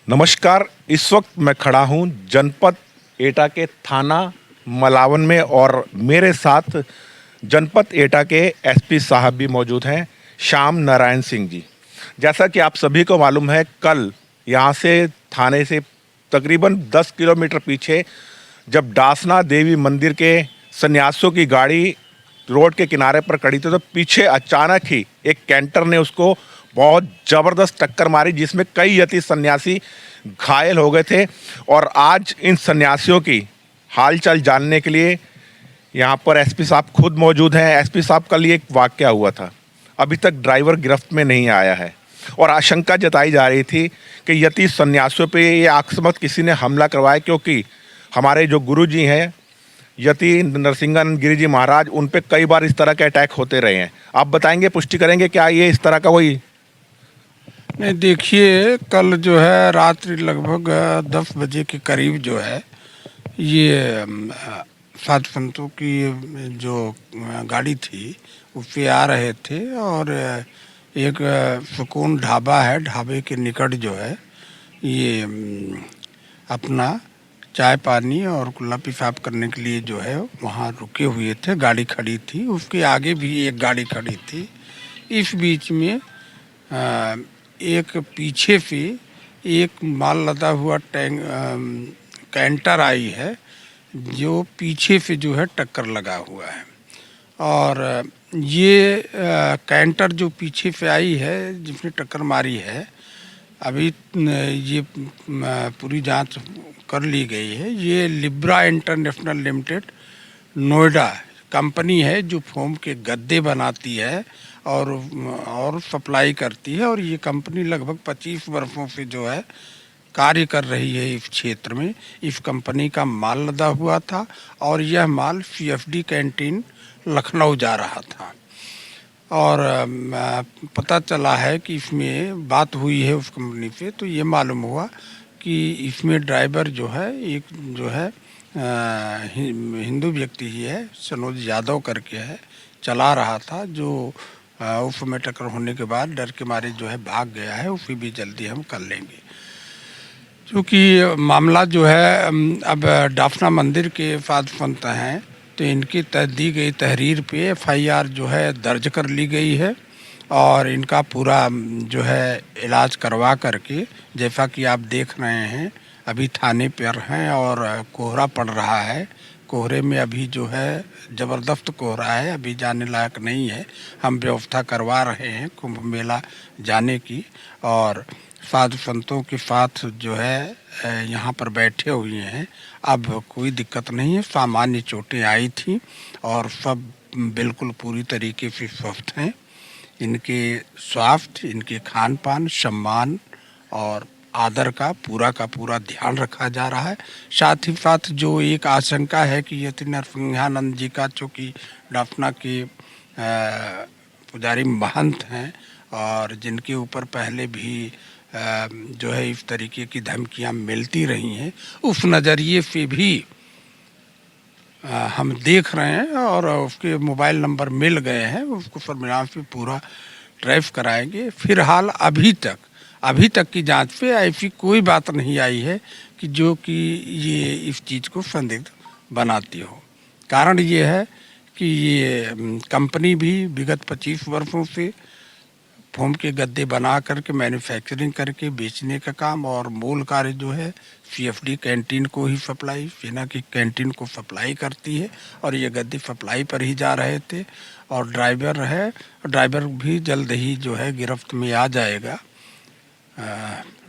नमस्कार। इस वक्त मैं खड़ा हूं जनपद एटा के थाना मलावन में और मेरे साथ जनपद एटा के एसपी साहब भी मौजूद हैं, श्याम नारायण सिंह जी। जैसा कि आप सभी को मालूम है, कल यहां से थाने से तकरीबन 10 किलोमीटर पीछे जब डासना देवी मंदिर के सन्यासियों की गाड़ी रोड के किनारे पर खड़ी थी तो पीछे अचानक ही एक कैंटर ने उसको बहुत ज़बरदस्त टक्कर मारी, जिसमें कई यति सन्यासी घायल हो गए थे। और आज इन सन्यासियों की हालचाल जानने के लिए यहाँ पर एसपी साहब खुद मौजूद हैं। एसपी साहब, कल ये एक वाकया हुआ था, अभी तक ड्राइवर गिरफ्त में नहीं आया है और आशंका जताई जा रही थी कि यति सन्यासियों पे ये अकस्मात किसी ने हमला करवाया, क्योंकि हमारे जो गुरु जी हैं यति नरसिंहानंद गिरी जी महाराज, उन पे कई बार इस तरह के अटैक होते रहे हैं। आप बताएंगे, पुष्टि करेंगे, क्या ये इस तरह का कोई? नहीं, देखिए, कल जो है रात्रि लगभग 10 बजे के करीब जो है ये सात संतों की जो गाड़ी थी उस पे आ रहे थे और एक सुकून ढाबा है, ढाबे के निकट जो है ये अपना चाय पानी और कुल्ला पेशाब करने के लिए जो है वहाँ रुके हुए थे। गाड़ी खड़ी थी, उसके आगे भी एक गाड़ी खड़ी थी। इस बीच में एक पीछे से एक माल लदा हुआ कैंटर आई है, जो पीछे से जो है टक्कर लगा हुआ है। और ये कैंटर जो पीछे से आई है जिसने टक्कर मारी है, अभी ये पूरी जांच कर ली गई है। ये Libra international limited Noida company है जो फोम के गद्दे बनाती है और सप्लाई करती है। और ये कंपनी लगभग 25 वर्षों से जो है कार्य कर रही है इस क्षेत्र में। इस कंपनी का माल लदा हुआ था और यह माल सीएफडी कैंटीन लखनऊ जा रहा था। और पता चला है कि इसमें बात हुई है उस कंपनी से, तो ये मालूम हुआ कि इसमें ड्राइवर जो है एक जो है हिंदू व्यक्ति ही है, सनोज यादव करके है, चला रहा था, जो उस समय टक्कर होने के बाद डर के मारे जो है भाग गया है। उसे भी जल्दी हम कर लेंगे, क्योंकि मामला जो है अब डाफना मंदिर के साध संत हैं, तो इनकी दी गई तहरीर पे एफआईआर जो है दर्ज कर ली गई है और इनका पूरा जो है इलाज करवा करके, जैसा कि आप देख रहे हैं अभी थाने पर हैं और कोहरा पड़ रहा है। कोहरे में अभी जो है ज़बरदस्त कोहरा है, अभी जाने लायक नहीं है। हम व्यवस्था करवा रहे हैं कुंभ मेला जाने की, और साधु संतों के साथ जो है यहाँ पर बैठे हुए हैं। अब कोई दिक्कत नहीं है, सामान्य चोटें आई थी और सब बिल्कुल पूरी तरीके से स्वस्थ हैं। इनके स्वास्थ्य, इनके खान पान, सम्मान और आदर का पूरा ध्यान रखा जा रहा है। साथ ही साथ जो एक आशंका है कि यति नरसिंहानंद जी का, चूँकि डाफना के पुजारी महंत हैं और जिनके ऊपर पहले भी जो है इस तरीके की धमकियां मिलती रही हैं, उस नज़रिए से भी हम देख रहे हैं और उसके मोबाइल नंबर मिल गए हैं, उसको सर्विलांस पे पूरा ट्रेस कराएंगे। फिलहाल अभी तक की जांच पे ऐसी कोई बात नहीं आई है कि जो कि ये इस चीज़ को संदिग्ध बनाती हो। कारण ये है कि ये कंपनी भी विगत 25 वर्षों से फोम के गद्दे बना करके मैन्युफैक्चरिंग करके बेचने का काम, और मूल कार्य जो है सीएफडी कैंटीन को ही सप्लाई, सेना की कैंटीन को सप्लाई करती है। और ये गद्दे सप्लाई पर ही जा रहे थे। और ड्राइवर भी जल्द ही जो है गिरफ्त में आ जाएगा।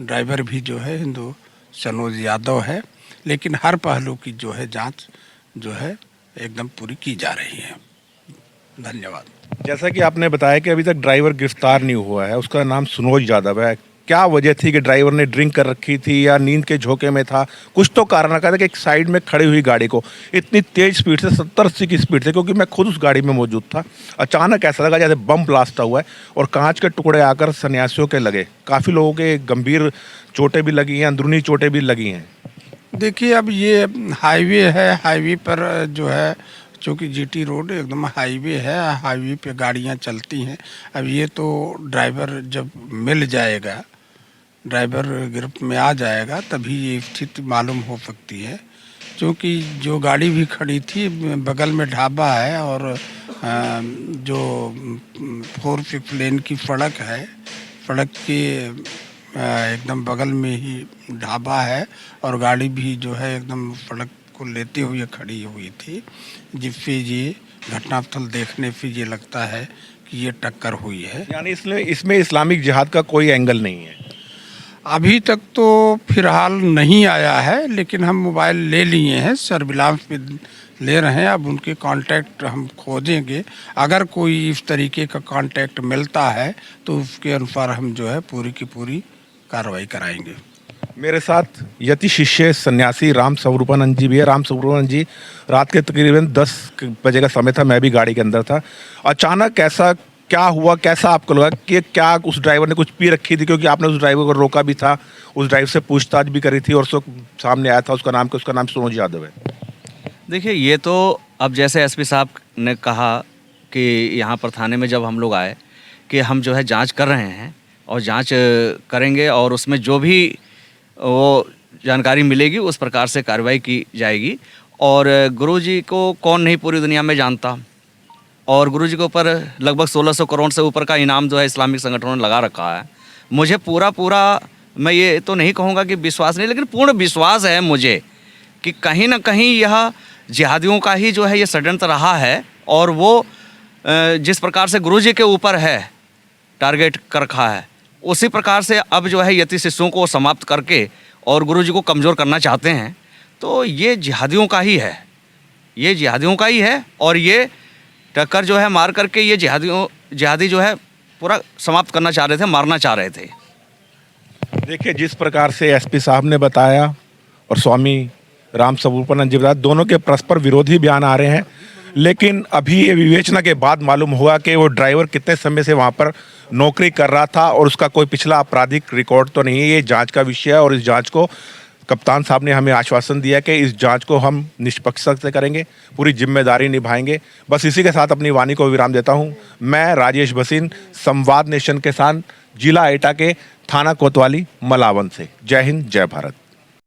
ड्राइवर भी जो है हिंदू सनोज यादव है, लेकिन हर पहलू की जो है जांच जो है एकदम पूरी की जा रही है। धन्यवाद। जैसा कि आपने बताया कि अभी तक ड्राइवर गिरफ्तार नहीं हुआ है, उसका नाम सनोज यादव है। क्या वजह थी कि ड्राइवर ने ड्रिंक कर रखी थी या नींद के झोंके में था? कुछ तो कारण रखा था कि एक साइड में खड़ी हुई गाड़ी को इतनी तेज स्पीड से 70-80 की स्पीड से, क्योंकि मैं खुद उस गाड़ी में मौजूद था, अचानक ऐसा लगा जैसे बम ब्लास्ट हुआ है और कांच के टुकड़े आकर सन्यासियों के लगे। काफ़ी लोगों के गंभीर चोटें भी लगी हैं, अंदरूनी चोटें भी लगी हैं। देखिए, अब ये हाईवे है, हाईवे पर जो है चूँकि जीटी रोड एकदम हाईवे है, हाईवे पे गाड़ियाँ चलती हैं। अब ये तो ड्राइवर जब मिल जाएगा ड्राइवर गिरफ्त में आ जाएगा तभी ये स्थिति मालूम हो सकती है, क्योंकि जो गाड़ी भी खड़ी थी बगल में ढाबा है और जो 4-5 लेन की सड़क है, सड़क के एकदम बगल में ही ढाबा है और गाड़ी भी जो है एकदम सड़क को लेते हुए खड़ी हुई थी, जिससे ये घटनास्थल देखने से ये लगता है कि ये टक्कर हुई है। यानी इसमें इस्लामिक जिहाद का कोई एंगल नहीं है। अभी तक तो फिलहाल नहीं आया है, लेकिन हम मोबाइल ले लिए हैं, सर्विलांस पे ले रहे हैं। अब उनके कांटेक्ट हम खोजेंगे, अगर कोई इस तरीके का कांटेक्ट मिलता है तो उसके अनुसार हम जो है पूरी की पूरी कार्रवाई कराएंगे। मेरे साथ यति शिष्य सन्यासी राम स्वरूपानंद जी भी है। राम स्वरूपानंद जी, रात के तकरीबन 10 बजे का समय था, मैं भी गाड़ी के अंदर था। अचानक ऐसा क्या हुआ, कैसा आपको लगा कि क्या उस ड्राइवर ने कुछ पी रखी थी? क्योंकि आपने उस ड्राइवर को रोका भी था, उस ड्राइवर से पूछताछ भी करी थी और उसको सामने आया था, उसका नाम सुनोज यादव है। देखिए, ये तो अब जैसे एसपी साहब ने कहा कि यहाँ पर थाने में जब हम लोग आए कि हम जो है जांच कर रहे हैं और जांच करेंगे और उसमें जो भी वो जानकारी मिलेगी उस प्रकार से कार्रवाई की जाएगी। और गुरुजी को कौन नहीं पूरी दुनिया में जानता, और गुरुजी के ऊपर लगभग 1600 करोड़ से ऊपर का इनाम जो है इस्लामिक संगठनों ने लगा रखा है। मुझे पूरा मैं ये तो नहीं कहूँगा कि विश्वास नहीं, लेकिन पूर्ण विश्वास है मुझे कि कहीं ना कहीं यह जिहादियों का ही जो है ये षड्यंत्र रहा है। और वो जिस प्रकार से गुरुजी के ऊपर है टारगेट कर रखा है, उसी प्रकार से अब जो है यति शिष्यों को समाप्त करके और गुरुजी को कमज़ोर करना चाहते हैं। तो ये जिहादियों का ही है, ये जिहादियों का ही है। और ये टक्कर जो है मार करके ये जिहादी जो है पूरा समाप्त करना चाह रहे थे, मारना चाह रहे थे। देखिए, जिस प्रकार से एसपी साहब ने बताया और स्वामी राम स्वरूपानंद जी बताया, दोनों के परस्पर विरोधी बयान आ रहे हैं। लेकिन अभी ये विवेचना के बाद मालूम हुआ कि वो ड्राइवर कितने समय से वहाँ पर नौकरी कर रहा था और उसका कोई पिछला आपराधिक रिकॉर्ड तो नहीं है। ये जांच का विषय है और इस जांच को कप्तान साहब ने हमें आश्वासन दिया कि इस जांच को हम निष्पक्षता से करेंगे, पूरी जिम्मेदारी निभाएंगे। बस इसी के साथ अपनी वाणी को विराम देता हूं। मैं राजेश भसीन, संवाद नेशन के साथ, जिला एटा के थाना कोतवाली मलावन से। जय हिंद, जय भारत।